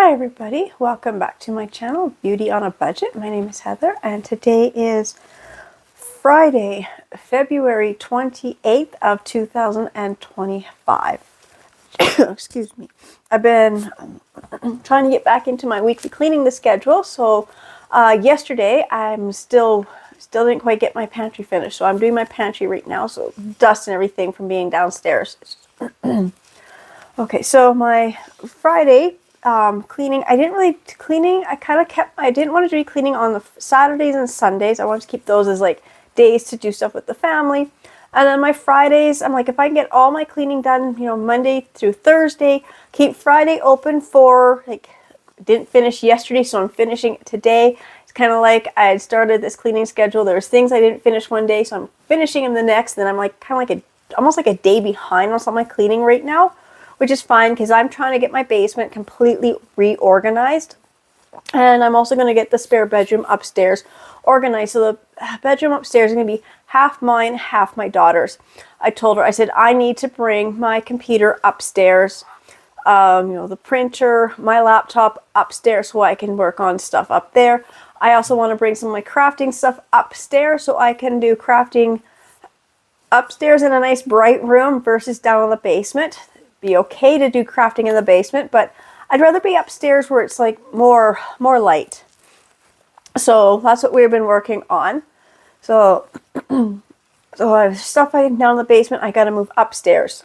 Hi everybody, welcome back to my channel, Beauty on a Budget. My name is Heather and today is Friday, February 28th of 2025. Excuse me. I've been trying to get back into my weekly cleaning schedule. So yesterday I'm still didn't quite get my pantry finished. So I'm doing my pantry right now. So dust and everything from being downstairs. Okay, so my Friday cleaning, I didn't want to do cleaning on the Saturdays and Sundays. I wanted to keep those as like days to do stuff with the family. And then my Fridays, I'm like, if I can get all my cleaning done, Monday through Thursday, keep Friday open for, didn't finish yesterday, so I'm finishing it today. It's kind of like I had started this cleaning schedule. There was things I didn't finish one day, so I'm finishing them the next. And then I'm like, almost like a day behind on some of my cleaning right now, which is fine because I'm trying to get my basement completely reorganized. And I'm also going to get the spare bedroom upstairs organized. So the bedroom upstairs is going to be half mine, half my daughter's. I told her, I said, I need to bring my computer upstairs, the printer, my laptop upstairs so I can work on stuff up there. I also want to bring some of my crafting stuff upstairs so I can do crafting upstairs in a nice bright room versus down in the basement. Be okay to do crafting in the basement, but I'd rather be upstairs where it's like more light. So that's what we've been working on. So I have stuff down in the basement. I got to move upstairs.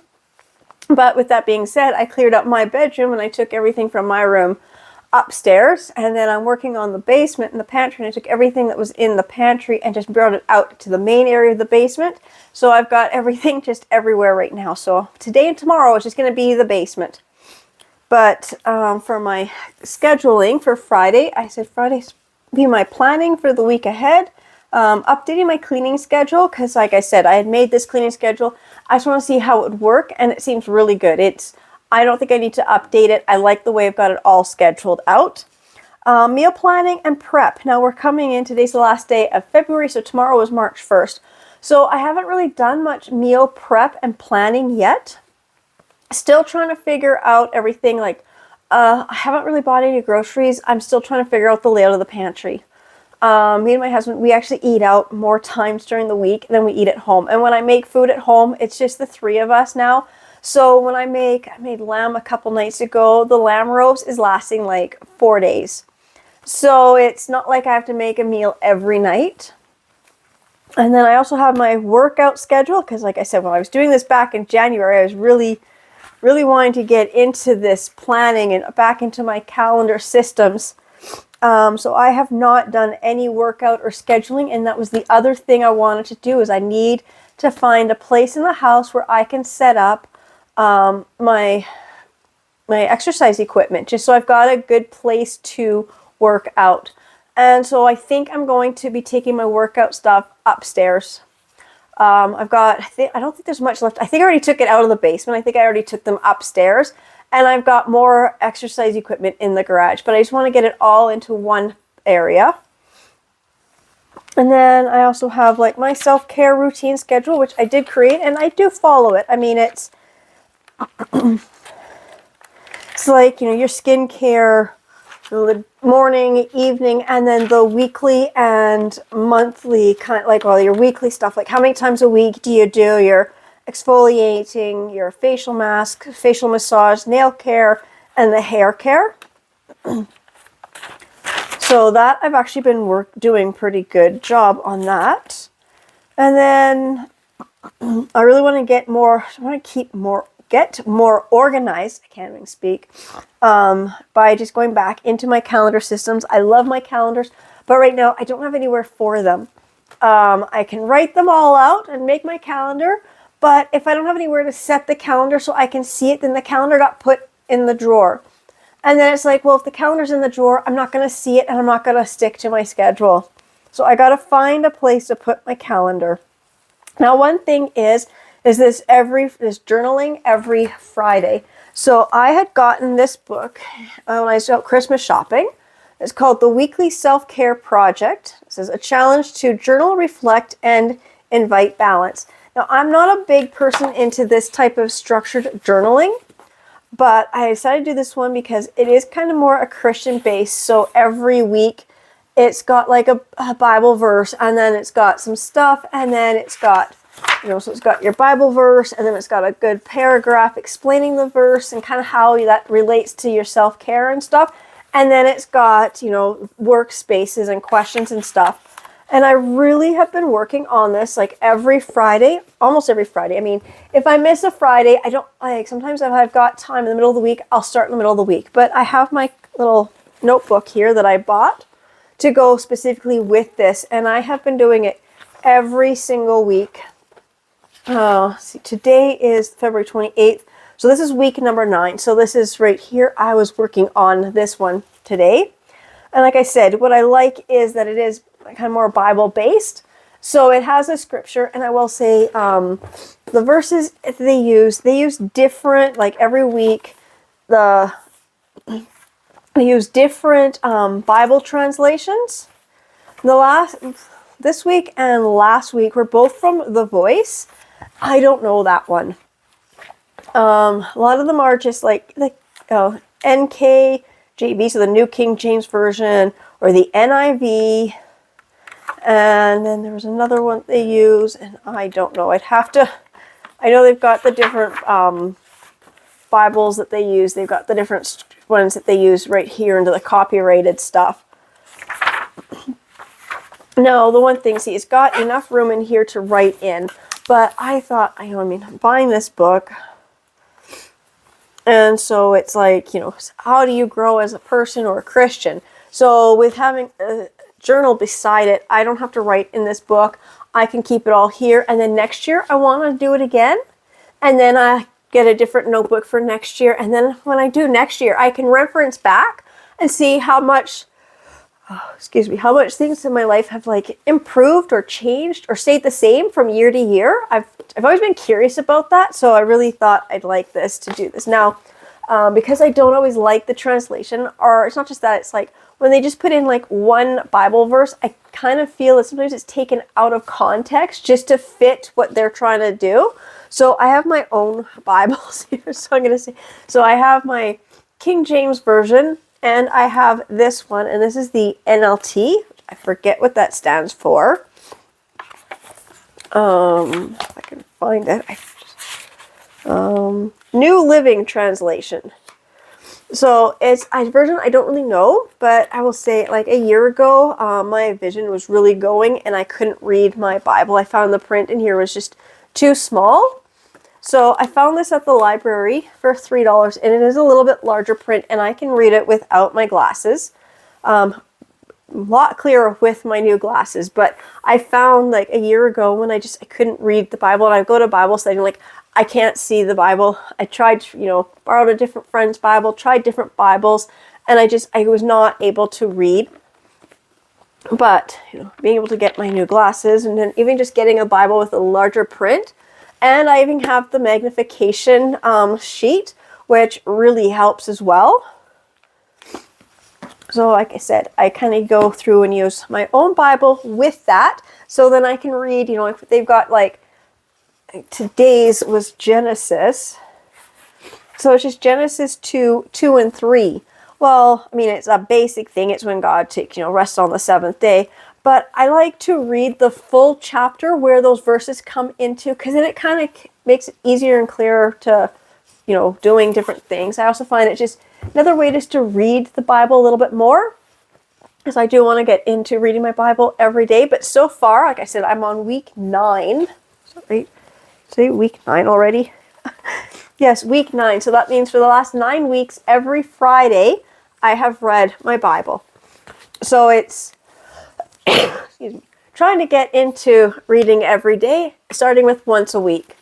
But with that being said, I cleared up my bedroom and I took everything from my room upstairs, and then I'm working on the basement and the pantry, and I took everything that was in the pantry and just brought it out to the main area of the basement. So I've got everything just everywhere right now. So today and tomorrow is just going to be the basement. But for my scheduling for Friday, I said Friday's be my planning for the week ahead. Updating my cleaning schedule because, like I said, I had made this cleaning schedule. I just want to see how it would work, and it seems really good. I don't think I need to update it. I like the way I've got it all scheduled out. Meal planning and prep. Now we're coming in. Today's the last day of February, so tomorrow is March 1st. So I haven't really done much meal prep and planning yet. Still trying to figure out everything. I haven't really bought any groceries. I'm still trying to figure out the layout of the pantry. Me and my husband, we actually eat out more times during the week than we eat at home. And when I make food at home, it's just the three of us now. So when I made lamb a couple nights ago. The lamb roast is lasting like 4 days. So it's not like I have to make a meal every night. And then I also have my workout schedule because, like I said, when I was doing this back in January, I was really wanting to get into this planning and back into my calendar systems. So I have not done any workout or scheduling, and that was the other thing I wanted to do. Is I need to find a place in the house where I can set up my exercise equipment, just so I've got a good place to work out. And so I think I'm going to be taking my workout stuff upstairs. I don't think there's much left. I think I already took it out of the basement. I think I already took them upstairs. And I've got more exercise equipment in the garage. But I just want to get it all into one area. And then I also have like my self-care routine schedule, which I did create. And I do follow it. I mean, it's like, your skincare, the morning, evening, and then the weekly and monthly your weekly stuff. Like how many times a week do you do your exfoliating, your facial mask, facial massage, nail care, and the hair care. So that I've actually been doing pretty good job on that. And then I really want to get more organized. I can't even speak. By just going back into my calendar systems. I love my calendars, but right now I don't have anywhere for them. I can write them all out and make my calendar, but if I don't have anywhere to set the calendar so I can see it, then the calendar got put in the drawer. And then it's like, well, if the calendar's in the drawer, I'm not going to see it and I'm not going to stick to my schedule. So I got to find a place to put my calendar. Now, one thing is this journaling every Friday. So I had gotten this book when I was out Christmas shopping. It's called The Weekly Self-Care Project. It says a challenge to journal, reflect, and invite balance. Now, I'm not a big person into this type of structured journaling, but I decided to do this one because it is kind of more a Christian base. So every week it's got like a Bible verse, and then it's got some stuff, and then it's got, so it's got your Bible verse, and then it's got a good paragraph explaining the verse and kind of how that relates to your self-care and stuff. And then it's got, workspaces and questions and stuff. And I really have been working on this like every Friday, almost every Friday. I mean, if I miss a Friday, I don't sometimes if I've got time in the middle of the week, I'll start in the middle of the week. But I have my little notebook here that I bought to go specifically with this. And I have been doing it every single week. See, today is February 28th. So this is week number 9. So this is right here. I was working on this one today. And like I said, what I like is that it is kind of more Bible based. So it has a scripture, and I will say the verses they use different, like every week, they use different Bible translations. This week and last week were both from The Voice. I don't know that one. A lot of them are just like NKJV, so the New King James Version, or the NIV. And then there was another one they use, and I don't know. I know they've got the different Bibles that they use. They've got the different ones that they use right here into the copyrighted stuff. No, the one thing, see, it's got enough room in here to write in. But I thought, I'm buying this book. And so it's like, how do you grow as a person or a Christian? So with having a journal beside it, I don't have to write in this book. I can keep it all here. And then next year, I want to do it again. And then I get a different notebook for next year. And then when I do next year, I can reference back and see how much things in my life have like improved or changed or stayed the same from year to year. I've always been curious about that, so I really thought I'd like this to do this. Now, because I don't always like the translation, or it's not just that, it's like when they just put in like one Bible verse, I kind of feel that sometimes it's taken out of context just to fit what they're trying to do. So I have my own Bibles here, so I have my King James Version, and I have this one, and this is the NLT. I forget what that stands for. If I can find it. New Living Translation. So it's a version I don't really know, but I will say like a year ago, my vision was really going and I couldn't read my Bible. I found the print in here was just too small. So I found this at the library for $3, and it is a little bit larger print, and I can read it without my glasses. A lot clearer with my new glasses, but I found like a year ago when I couldn't read the Bible, and I go to Bible study, like I can't see the Bible. I tried, borrowed a different friend's Bible, tried different Bibles, and I was not able to read. But, being able to get my new glasses, and then even just getting a Bible with a larger print, and I even have the magnification sheet, which really helps as well. So like I said, I kind of go through and use my own Bible with that. So then I can read, if they've got like, today's was Genesis. So it's just Genesis 2 and 3. Well, it's a basic thing. It's when God takes, rest on the seventh day. But I like to read the full chapter where those verses come into, because then it kind of makes it easier and clearer to, doing different things. I also find it just another way just to read the Bible a little bit more, because I do want to get into reading my Bible every day. But so far, like I said, I'm on week 9. Sorry, say week 9 already? Yes, week 9. So that means for the last 9 weeks, every Friday, I have read my Bible. So it's excuse me, trying to get into reading every day, starting with once a week.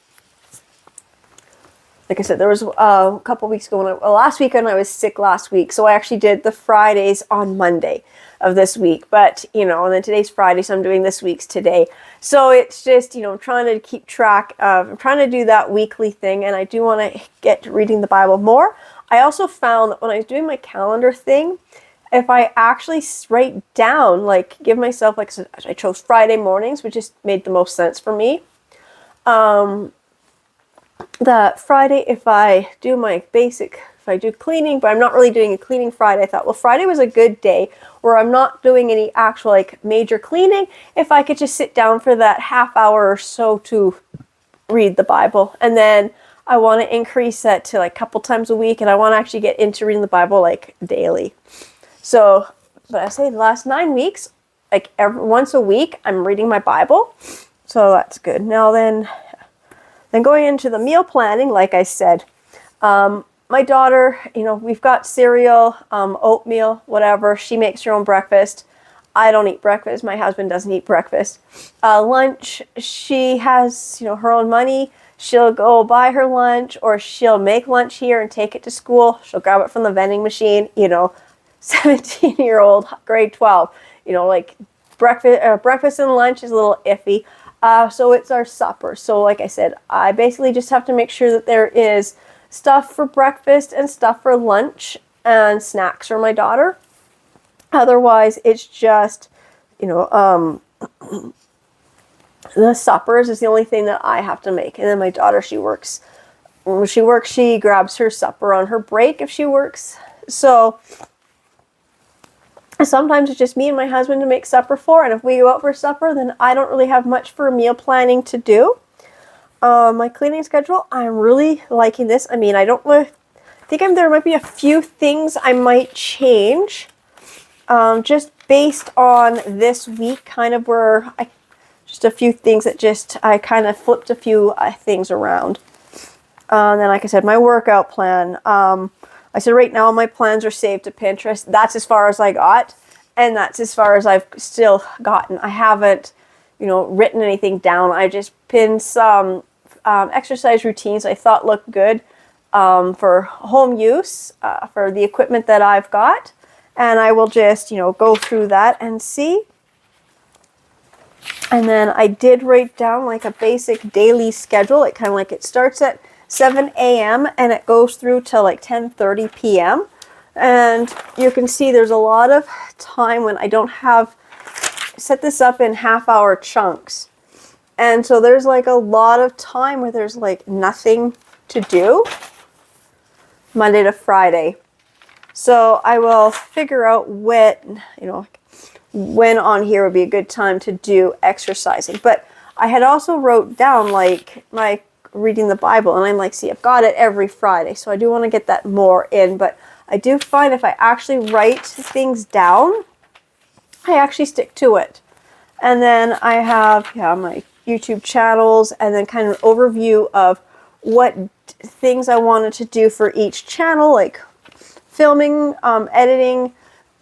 Like I said, there was a couple weeks ago, last weekend I was sick last week, so I actually did the Fridays on Monday of this week. But, and then today's Friday, so I'm doing this week's today. So it's just, trying to keep track of, I'm trying to do that weekly thing, and I do want to get to reading the Bible more. I also found that when I was doing my calendar thing, if I actually write down, like give myself, like I chose Friday mornings, which just made the most sense for me. the Friday, if I do my basic, if I do cleaning, but I'm not really doing a cleaning Friday, I thought, well, Friday was a good day where I'm not doing any actual like major cleaning. If I could just sit down for that half hour or so to read the Bible. And then I want to increase that to like a couple times a week, and I want to actually get into reading the Bible like daily. So, but I say the last 9 weeks, like once a week, I'm reading my Bible. So that's good. Now then going into the meal planning, like I said, my daughter, we've got cereal, oatmeal, whatever. She makes her own breakfast. I don't eat breakfast. My husband doesn't eat breakfast. Lunch, she has, her own money. She'll go buy her lunch, or she'll make lunch here and take it to school. She'll grab it from the vending machine, 17-year-old, grade 12. Like breakfast and lunch is a little iffy. So it's our supper. So like I said, I basically just have to make sure that there is stuff for breakfast and stuff for lunch and snacks for my daughter. Otherwise, it's just, the suppers is the only thing that I have to make. And then my daughter, she works. When she works, she grabs her supper on her break if she works. So sometimes it's just me and my husband to make supper for. And if we go out for supper, then I don't really have much for meal planning to do. My cleaning schedule, I'm really liking this. I mean, I think there might be a few things I might change. Just based on this week, kind of just a few things that I kind of flipped a few things around. And then, like I said, my workout plan. I said right now my plans are saved to Pinterest. That's as far as I got, and that's as far as I've still gotten. I haven't, written anything down. I just pinned some exercise routines I thought looked good for home use for the equipment that I've got. And I will just, go through that and see. And then I did write down like a basic daily schedule. It starts at 7 a.m. and it goes through till like 10:30 p.m. And you can see there's a lot of time when I don't have set this up in half-hour chunks. And so there's like a lot of time where there's like nothing to do Monday to Friday. So I will figure out when on here would be a good time to do exercising. But I had also wrote down like my reading the Bible, and I'm like, see, I've got it every Friday. So I do want to get that more in. But I do find if I actually write things down, I actually stick to it. And then I have my YouTube channels, and then kind of an overview of what things I wanted to do for each channel, like filming, editing,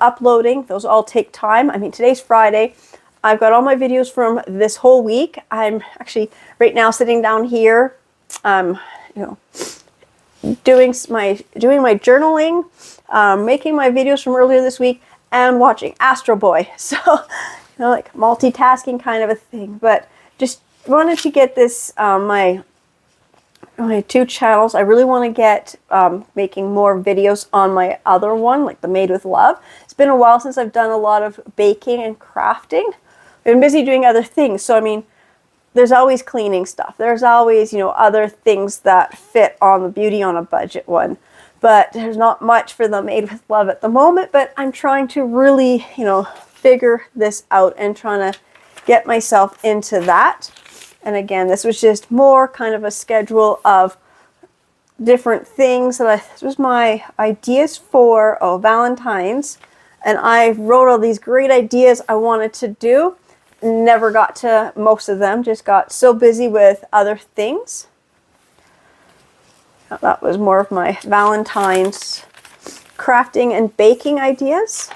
uploading. Those all take time. I mean, today's Friday. I've got all my videos from this whole week. I'm actually right now sitting down here, doing my journaling, making my videos from earlier this week, and watching Astro Boy. So, like multitasking kind of a thing. But just wanted to get this my two channels. I really want to get making more videos on my other one, like the Made with Love. It's been a while since I've done a lot of baking and crafting. I've been busy doing other things. So, I mean, there's always cleaning stuff. There's always, other things that fit on the Beauty on a Budget one. But there's not much for the Made with Love at the moment. But I'm trying to really, figure this out and trying to get myself into that. And again, this was just more kind of a schedule of different things this was my ideas for Valentine's. And I wrote all these great ideas I wanted to do. Never got to most of them, just got so busy with other things. That was more of my Valentine's crafting and baking ideas.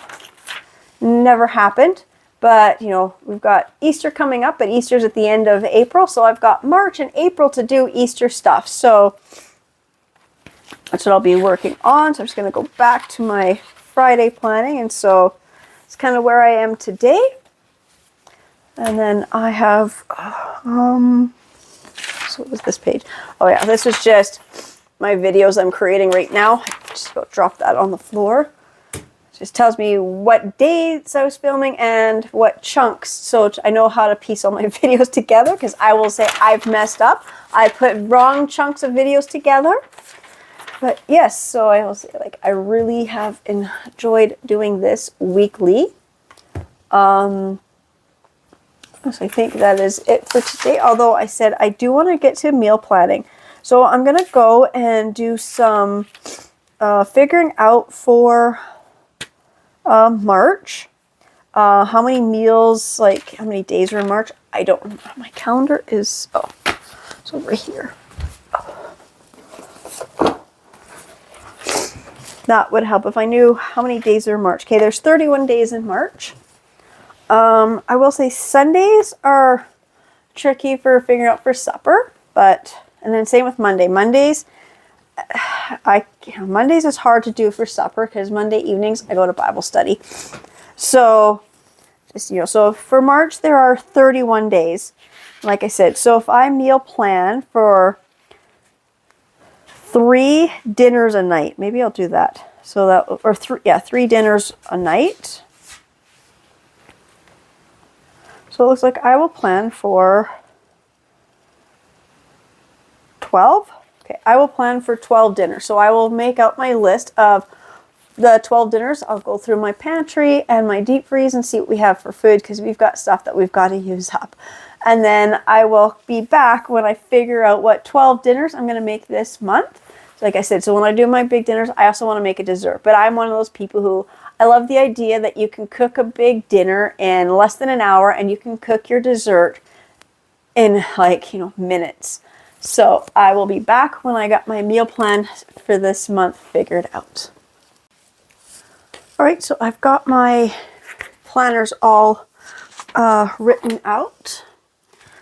Never happened. But, we've got Easter coming up, but Easter's at the end of April. So I've got March and April to do Easter stuff. So that's what I'll be working on. So I'm just going to go back to my Friday planning. And so it's kind of where I am today. And then I have, so what was this page? Oh yeah, this is just my videos I'm creating right now. Just about dropped that on the floor. Just tells me what dates I was filming and what chunks, so I know how to piece all my videos together, because I will say I've messed up. I put wrong chunks of videos together. But yes, so I will say, like, I really have enjoyed doing this weekly. So I think that is it for today, although I said I do want to get to meal planning. So I'm going to go and do some figuring out for March. How many meals, like how many days are in March? I don't remember. My calendar is, oh, it's over here. That would help if I knew how many days are in March. Okay, there's 31 days in March. I will say Sundays are tricky for figuring out for supper, and then same with Monday. Mondays is hard to do for supper because Monday evenings I go to Bible study. So, so for March there are 31 days. Like I said, so if I meal plan for 3 dinners a night, maybe I'll do that. So that, or 3 dinners a night. So it looks like I will plan for 12. Okay, I will plan for 12 dinners. So I will make out my list of the 12 dinners. I'll go through my pantry and my deep freeze and see what we have for food, because we've got stuff that we've got to use up. And then I will be back when I figure out what 12 dinners I'm going to make this month. So like I said, so when I do my big dinners, I also want to make a dessert. But I'm one of those people who, I love the idea that you can cook a big dinner in less than an hour and you can cook your dessert in like, minutes. So I will be back when I got my meal plan for this month figured out. All right, so I've got my planners all written out.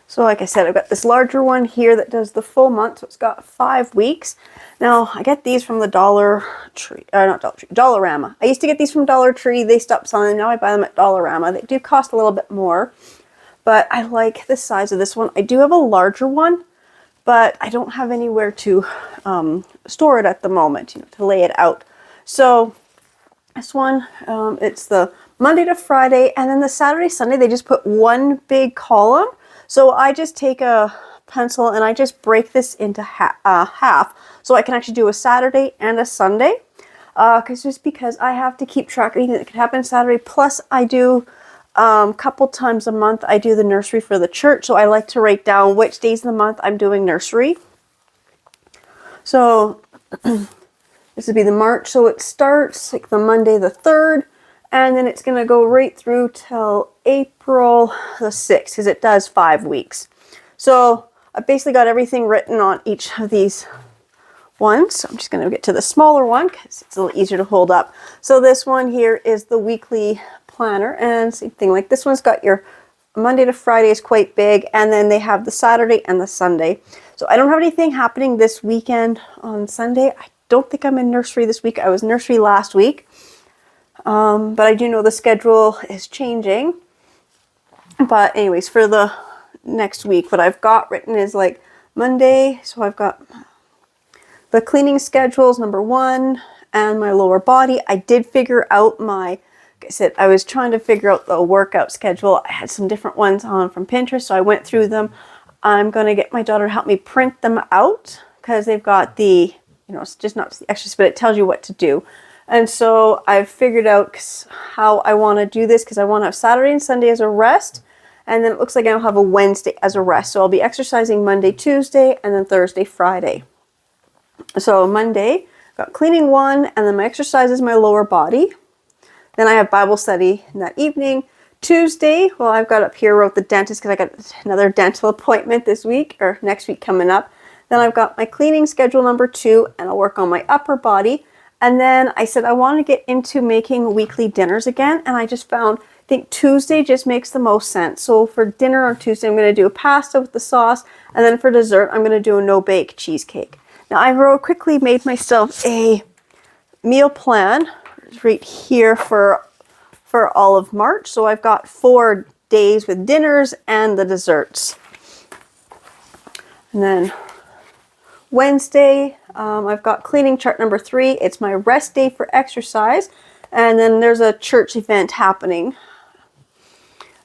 So like I said, I've got this larger one here that does the full month, so it's got 5 weeks. Now, I get these from the Dollar Tree, not Dollar Tree, Dollarama. I used to get these from Dollar Tree. They stopped selling them. Now I buy them at Dollarama. They do cost a little bit more, but I like the size of this one. I do have a larger one, but I don't have anywhere to store it at the moment, to lay it out. So this one, it's the Monday to Friday, and then the Saturday, Sunday, they just put one big column. So I just take a pencil and I just break this into half, so I can actually do a Saturday and a Sunday. Because I have to keep track of anything that could happen Saturday. Plus, I do a couple times a month, I do the nursery for the church. So I like to write down which days of the month I'm doing nursery. So this would be the March. So it starts like the Monday the 3rd. And then it's going to go right through till April the 6th, because it does 5 weeks. So I basically got everything written on each of these ones. So I'm just going to get to the smaller one because it's a little easier to hold up. So this one here is the weekly planner, and same thing, like this one's got your Monday to Friday is quite big, and then they have the Saturday and the Sunday. So I don't have anything happening this weekend on Sunday. I don't think I'm in nursery this week. I was nursery last week. But I do know the schedule is changing. But anyways, for the next week, what I've got written is like Monday. So I've got the cleaning schedules, number 1, and my lower body. I did figure out like I said, I was trying to figure out the workout schedule. I had some different ones on from Pinterest, so I went through them. I'm going to get my daughter to help me print them out, because they've got the, it's just not the extras, but it tells you what to do. And so I've figured out how I want to do this, because I want to have Saturday and Sunday as a rest. And then it looks like I'll have a Wednesday as a rest. So I'll be exercising Monday, Tuesday, and then Thursday, Friday. So Monday, I've got cleaning 1, and then my exercise is my lower body. Then I have Bible study in that evening. Tuesday, well, I've got up here, wrote the dentist, because I got another dental appointment this week, or next week coming up. Then I've got my cleaning schedule number 2, and I'll work on my upper body. And then I said I want to get into making weekly dinners again, and I just found, I think Tuesday just makes the most sense. So for dinner on Tuesday, I'm going to do a pasta with the sauce, and then for dessert, I'm going to do a no-bake cheesecake. Now I quickly made myself a meal plan right here for all of March. So I've got 4 days with dinners and the desserts. And then Wednesday, I've got cleaning chart number 3. It's my rest day for exercise. And then there's a church event happening.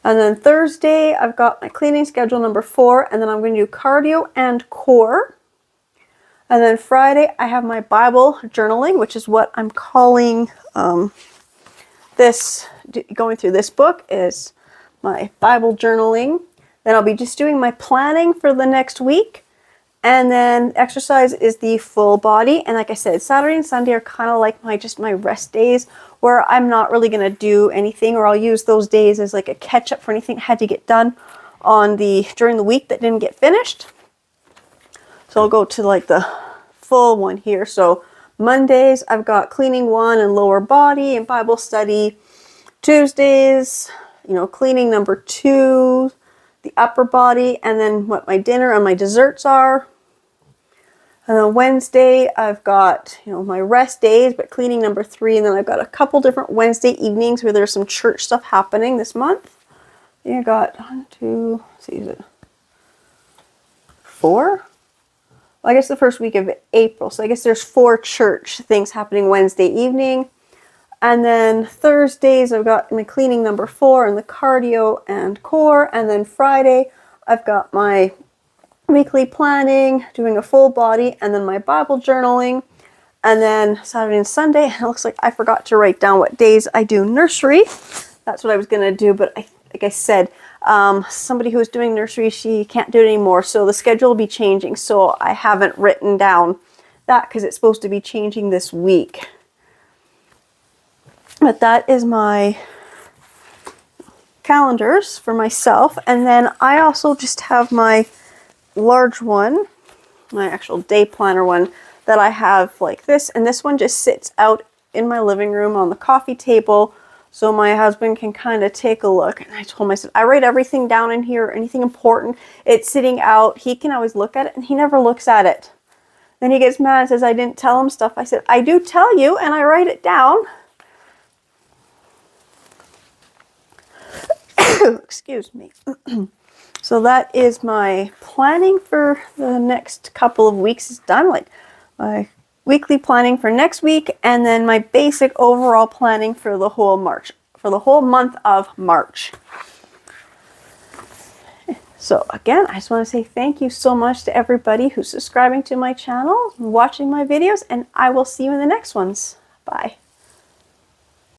And then Thursday, I've got my cleaning schedule number 4, and then I'm going to do cardio and core. And then Friday, I have my Bible journaling, which is what I'm calling this, going through this book is my Bible journaling. Then I'll be just doing my planning for the next week. And then exercise is the full body. And like I said, Saturday and Sunday are kind of like my rest days where I'm not really going to do anything, or I'll use those days as like a catch up for anything I had to get done during the week that didn't get finished. So I'll go to like the full one here. So Mondays, I've got cleaning 1 and lower body and Bible study. Tuesdays, cleaning number 2, the upper body, and then what my dinner and my desserts are. And then Wednesday, I've got, my rest days, but cleaning number 3. And then I've got a couple different Wednesday evenings where there's some church stuff happening this month. I think I got 1, 2, is it 4? Well, I guess the first week of April. So I guess there's 4 church things happening Wednesday evening. And then Thursdays, I've got my cleaning number 4 and the cardio and core. And then Friday, I've got my weekly planning, doing a full body, and then my Bible journaling. And then Saturday and Sunday, it looks like I forgot to write down what days I do nursery. That's what I was going to do, but like I said, somebody who was doing nursery, she can't do it anymore, so the schedule will be changing. So I haven't written down that because it's supposed to be changing this week. But that is my calendars for myself. And then I also just have my large one, my actual day planner one that I have like this, and this one just sits out in my living room on the coffee table so my husband can kind of take a look. And I told him, I said, I write everything down in here, anything important, it's sitting out, he can always look at it, and he never looks at it. Then he gets mad and says I didn't tell him stuff. I said, I do tell you, and I write it down. Excuse me. So that is my planning for the next couple of weeks is done. Like my weekly planning for next week, and then my basic overall planning for the whole month of March. So again, I just want to say thank you so much to everybody who's subscribing to my channel, watching my videos, and I will see you in the next ones. Bye.